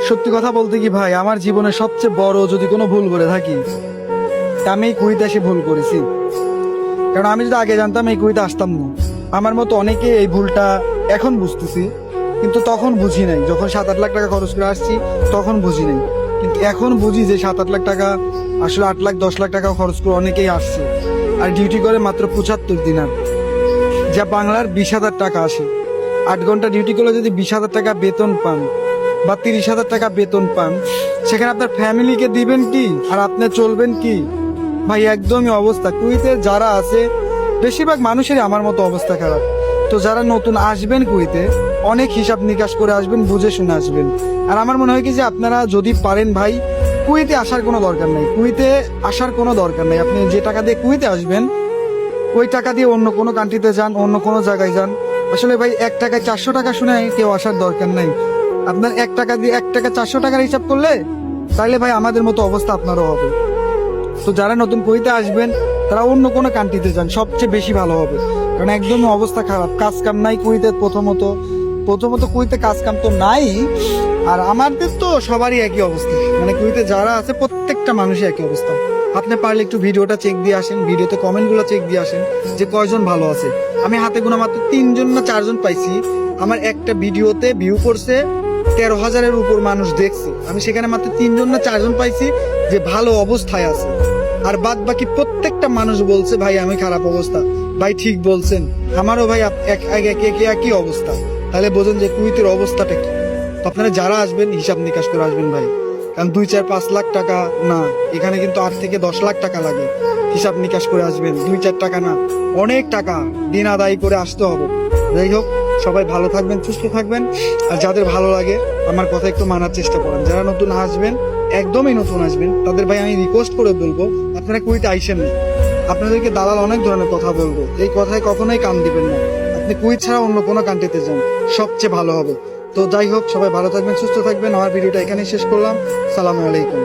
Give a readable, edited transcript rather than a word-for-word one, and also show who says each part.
Speaker 1: সত্যি কথা বলতে কি ভাই, আমার জীবনে সবচেয়ে বড় যদি কোনো ভুল করে থাকি, তা আমি এই কুইতে এসে ভুল করেছি। কারণ আমি যদি আগে জানতাম এই কুইতে আসতাম না। আমার মতো অনেকে এই ভুলটা এখন বুঝতেছি, কিন্তু তখন বুঝি নাই। যখন 7-8 লাখ টাকা খরচ করে আসছি তখন বুঝি নাই, কিন্তু এখন বুঝি যে 7-8 লাখ টাকা আসলে 8 লাখ 10 লাখ টাকা খরচ করে অনেকেই আসছে, আর ডিউটি করে মাত্র 75 দিনার, যা বাংলার 20,000 টাকা আসে। 8 ঘন্টা ডিউটি করলে যদি 20,000 টাকা বেতন পান বা 30,000 টাকা বেতন পান, সেখানে আপনার ফ্যামিলিকে দিবেন কি আর আপনি চলবেন কি? ভাই একদমই অবস্থা কুয়েতে যারা আছে বেশিরভাগ মানুষেরই আমার মতো অবস্থা খারাপ। তো যারা নতুন আসবেন কুয়েতে, অনেক হিসাব নিকাশ করে আসবেন, বুঝে শুনে আসবেন। আর আমার মনে হয় কি যে আপনারা যদি পারেন ভাই, কুয়েতে আসার কোনো দরকার নেই। কুয়েতে আসার কোনো দরকার নেই। আপনি যে টাকা দিয়ে কুয়েতে আসবেন, ওই টাকা দিয়ে অন্য কোনো কান্ট্রিতে যান, অন্য কোনো জায়গায় যান। আসলে ভাই 1 টাকায় 400 টাকা শুনে কেউ আসার দরকার নাই। আপনার 1 টাকা দিয়ে 1 টাকা 400 টাকার হিসাব করলে তাহলে ভাই আমাদের মতো অবস্থা আপনারও হবে। তো যারা নতুন কুয়েতে আসবেন তারা অন্য কোনো কান্ট্রিতে যান, সবচেয়ে বেশি ভালো হবে। কারণ একদমই অবস্থা খারাপ, কাজ কাম নাই কুয়েতে। প্রথমত কুয়েতে কাজ কাম তো নাই। আর আমাদের তো সবারই একই অবস্থা, মানে কুয়েতে যারা আছে প্রত্যেকটা মানুষই একই অবস্থা। আপনি পারলে একটু ভিডিওটা চেক দিয়ে আসেন, ভিডিওতে কমেন্টগুলো চেক দিয়ে আসেন যে কয়জন ভালো আছে। আমি হাতে গোনা মাত্র 3জন না 4জন পাইছি। আমার একটা ভিডিওতে ভিউ করছে 13,000-এর উপর মানুষ দেখছে। আমি সেখানে মাত্র 3জন না 4জন পাইছি যে ভালো অবস্থায় আছে। আর বাদ বাকি প্রত্যেকটা মানুষ বলছে ভাই আমি খারাপ অবস্থা। ভাই ঠিক বলছেন, আমারও ভাই একই অবস্থা। তাহলে বোঝেন যে কুয়েতের অবস্থাটা কি। তো আপনারা যারা আসবেন হিসাব নিকাশ করে আসবেন ভাই, কারণ 2-4-5 লাখ টাকা না, এখানে কিন্তু 8 থেকে 10 লাখ টাকা লাগে। হিসাব নিকাশ করে আসবেন, 2-4 টাকা না, অনেক টাকা দিন আদায় করে আসতে হবে। যাই হোক, সবাই ভালো থাকবেন, সুস্থ থাকবেন। আর যাদের ভালো লাগে আমার কথা একটু মানার চেষ্টা করেন। যারা নতুন আসবেন, একদমই নতুন আসবেন, তাদের ভাই আমি রিকোয়েস্ট করে বলবো আপনারা কুয়েতে আইসেন না। আপনাদেরকে দালাল অনেক ধরনের কথা বলবো, এই কথায় কখনোই কান দিবেন না। আপনি কুয়েত ছাড়া অন্য কোনো কান্ট্রিতে যান, সবচেয়ে ভালো হবে। তো যাই হোক, সবাই ভালো থাকবেন, সুস্থ থাকবেন। আমার ভিডিওটা এখানেই শেষ করলাম। সালামু আলাইকুম।